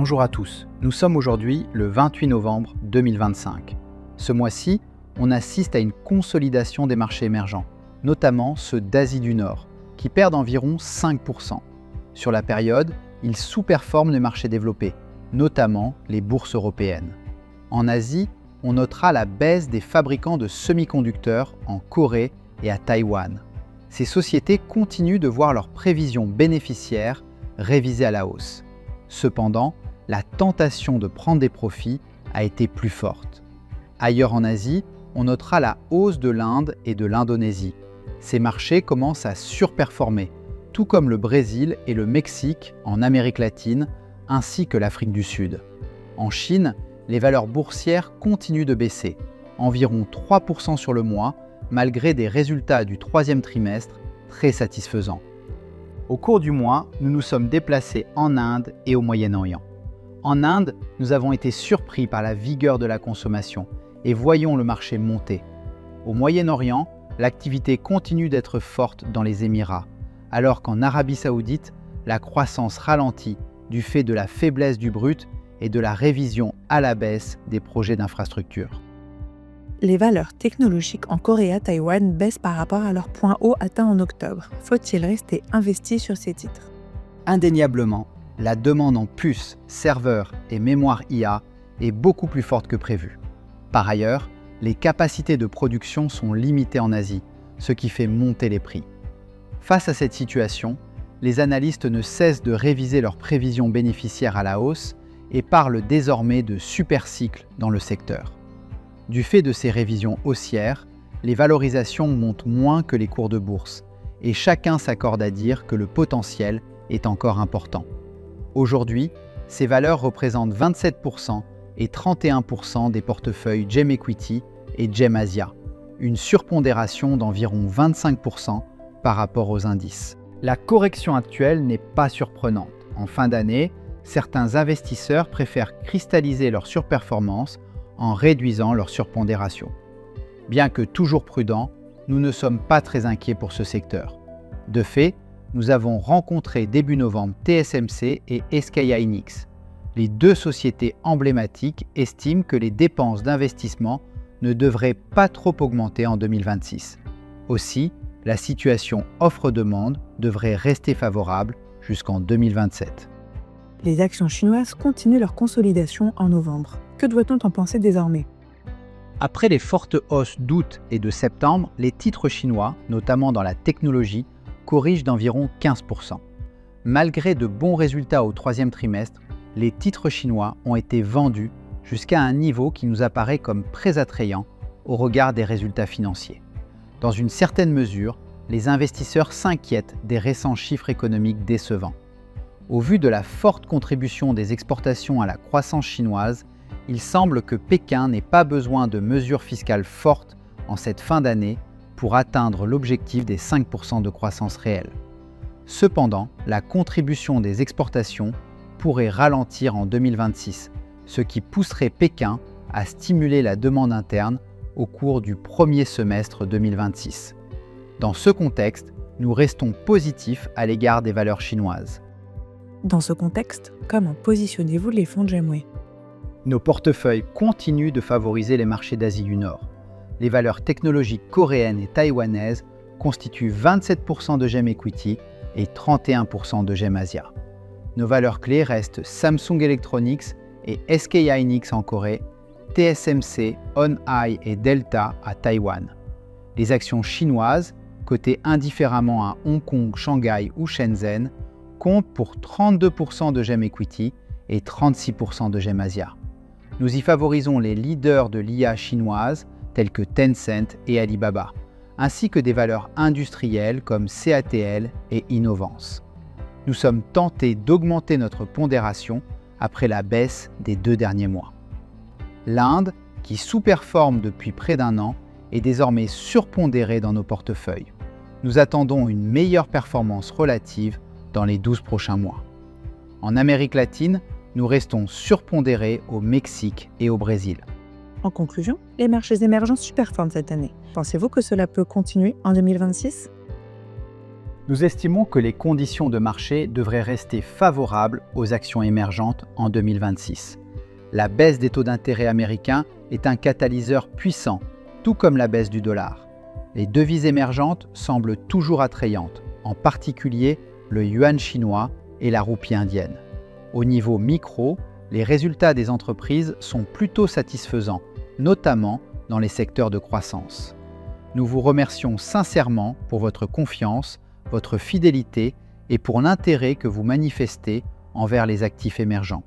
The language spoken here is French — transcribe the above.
Bonjour à tous, nous sommes aujourd'hui le 28 novembre 2025. Ce mois-ci, on assiste à une consolidation des marchés émergents, notamment ceux d'Asie du Nord, qui perdent environ 5%. Sur la période, ils sous-performent les marchés développés, notamment les bourses européennes. En Asie, on notera la baisse des fabricants de semi-conducteurs en Corée et à Taïwan. Ces sociétés continuent de voir leurs prévisions bénéficiaires révisées à la hausse. Cependant, la tentation de prendre des profits a été plus forte. Ailleurs en Asie, on notera la hausse de l'Inde et de l'Indonésie. Ces marchés commencent à surperformer, tout comme le Brésil et le Mexique en Amérique latine, ainsi que l'Afrique du Sud. En Chine, les valeurs boursières continuent de baisser, environ 3% sur le mois, malgré des résultats du troisième trimestre très satisfaisants. Au cours du mois, nous nous sommes déplacés en Inde et au Moyen-Orient. En Inde, nous avons été surpris par la vigueur de la consommation et voyons le marché monter. Au Moyen-Orient, l'activité continue d'être forte dans les Émirats, alors qu'en Arabie Saoudite, la croissance ralentit du fait de la faiblesse du brut et de la révision à la baisse des projets d'infrastructure. Les valeurs technologiques en Corée et à Taïwan baissent par rapport à leur point haut atteint en octobre. Faut-il rester investi sur ces titres ? Indéniablement, la demande en puces, serveurs et mémoire IA est beaucoup plus forte que prévu. Par ailleurs, les capacités de production sont limitées en Asie, ce qui fait monter les prix. Face à cette situation, les analystes ne cessent de réviser leurs prévisions bénéficiaires à la hausse et parlent désormais de super-cycle dans le secteur. Du fait de ces révisions haussières, les valorisations montent moins que les cours de bourse et chacun s'accorde à dire que le potentiel est encore important. Aujourd'hui, ces valeurs représentent 27% et 31% des portefeuilles GEM Equity et GEM Asia, une surpondération d'environ 25% par rapport aux indices. La correction actuelle n'est pas surprenante. En fin d'année, certains investisseurs préfèrent cristalliser leur surperformance en réduisant leur surpondération. Bien que toujours prudents, nous ne sommes pas très inquiets pour ce secteur. De fait, nous avons rencontré début novembre TSMC et SK hynix. Les deux sociétés emblématiques estiment que les dépenses d'investissement ne devraient pas trop augmenter en 2026. Aussi, la situation offre-demande devrait rester favorable jusqu'en 2027. Les actions chinoises continuent leur consolidation en novembre. Que doit-on en penser désormais ? Après les fortes hausses d'août et de septembre, les titres chinois, notamment dans la technologie, corrigent d'environ 15%. Malgré de bons résultats au troisième trimestre, les titres chinois ont été vendus jusqu'à un niveau qui nous apparaît comme très attrayant au regard des résultats financiers. Dans une certaine mesure, les investisseurs s'inquiètent des récents chiffres économiques décevants. Au vu de la forte contribution des exportations à la croissance chinoise, il semble que Pékin n'ait pas besoin de mesures fiscales fortes en cette fin d'année pour atteindre l'objectif des 5% de croissance réelle. Cependant, la contribution des exportations pourrait ralentir en 2026, ce qui pousserait Pékin à stimuler la demande interne au cours du premier semestre 2026. Dans ce contexte, nous restons positifs à l'égard des valeurs chinoises. Dans ce contexte, comment positionnez-vous les fonds Gemway ? Nos portefeuilles continuent de favoriser les marchés d'Asie du Nord. Les valeurs technologiques coréennes et taïwanaises constituent 27% de GEM Equity et 31% de GEM Asia. Nos valeurs clés restent Samsung Electronics et SK hynix en Corée, TSMC, On-I et Delta à Taïwan. Les actions chinoises, cotées indifféremment à Hong Kong, Shanghai ou Shenzhen, comptent pour 32% de GEM Equity et 36% de GEM Asia. Nous y favorisons les leaders de l'IA chinoise tels que Tencent et Alibaba, ainsi que des valeurs industrielles comme CATL et Innovance. Nous sommes tentés d'augmenter notre pondération après la baisse des 2 derniers mois. L'Inde, qui sous-performe depuis près d'un an, est désormais surpondérée dans nos portefeuilles. Nous attendons une meilleure performance relative dans les 12 prochains mois. En Amérique latine, nous restons surpondérés au Mexique et au Brésil. En conclusion, les marchés émergents surperforment cette année. Pensez-vous que cela peut continuer en 2026 ? Nous estimons que les conditions de marché devraient rester favorables aux actions émergentes en 2026. La baisse des taux d'intérêt américains est un catalyseur puissant, tout comme la baisse du dollar. Les devises émergentes semblent toujours attrayantes, en particulier le yuan chinois et la roupie indienne. Au niveau micro, les résultats des entreprises sont plutôt satisfaisants, notamment dans les secteurs de croissance. Nous vous remercions sincèrement pour votre confiance, votre fidélité et pour l'intérêt que vous manifestez envers les actifs émergents.